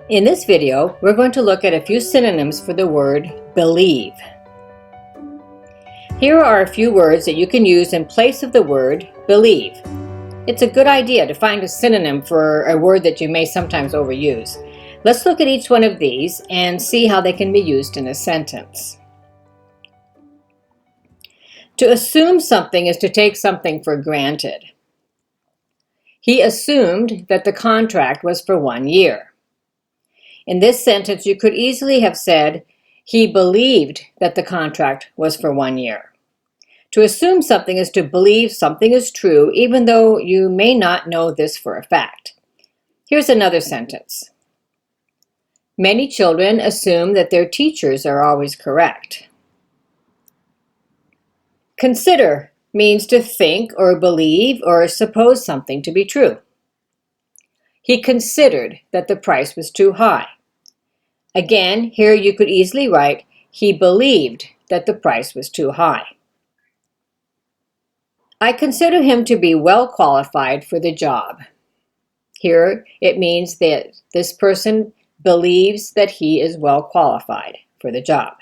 In this video, we're going to look at a few synonyms for the word believe. Here are a few words that you can use in place of the word believe. It's a good idea to find a synonym for a word that you may sometimes overuse. Let's look at each one of these and see how they can be used in a sentence. To assume something is to take something for granted. He assumed that the contract was for 1 year. In this sentence, you could easily have said, he believed that the contract was for 1 year. To assume something is to believe something is true, even though you may not know this for a fact. Here's another sentence. Many children assume that their teachers are always correct. Consider means to think or believe or suppose something to be true. He considered that the price was too high. Again, here you could easily write, he believed that the price was too high. I consider him to be well qualified for the job. Here it means that this person believes that he is well qualified for the job.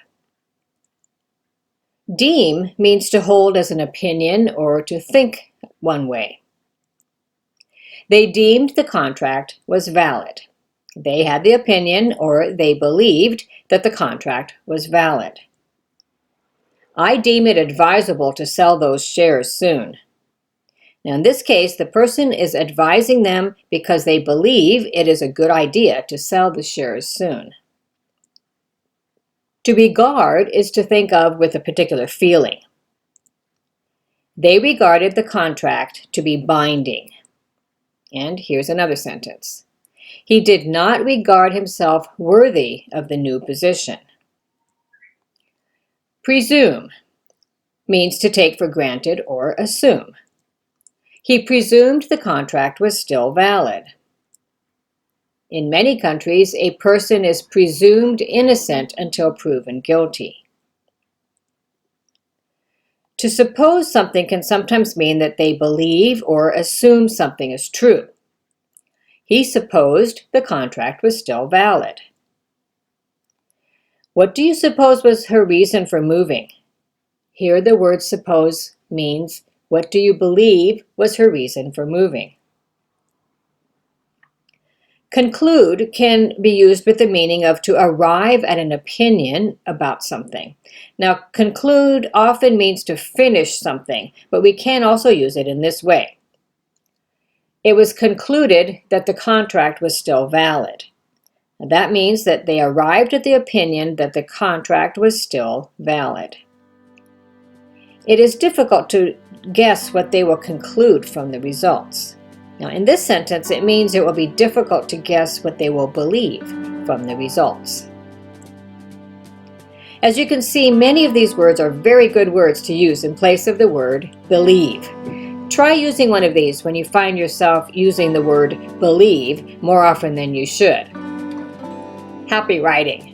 Deem means to hold as an opinion or to think one way. They deemed the contract was valid. They had the opinion or they believed that the contract was valid. I deem it advisable to sell those shares soon. Now in this case, the person is advising them because they believe it is a good idea to sell the shares soon. To regard is to think of with a particular feeling. They regarded the contract to be binding. And here's another sentence. He did not regard himself worthy of the new position. Presume means to take for granted or assume. He presumed the contract was still valid. In many countries, a person is presumed innocent until proven guilty. To suppose something can sometimes mean that they believe or assume something is true. He supposed the contract was still valid. What do you suppose was her reason for moving? Here the word suppose means, what do you believe was her reason for moving? Conclude can be used with the meaning of to arrive at an opinion about something. Now, conclude often means to finish something, but we can also use it in this way. It was concluded that the contract was still valid. Now, that means that they arrived at the opinion that the contract was still valid. It is difficult to guess what they will conclude from the results. Now, in this sentence, it means it will be difficult to guess what they will believe from the results. As you can see, many of these words are very good words to use in place of the word believe. Try using one of these when you find yourself using the word believe more often than you should. Happy writing!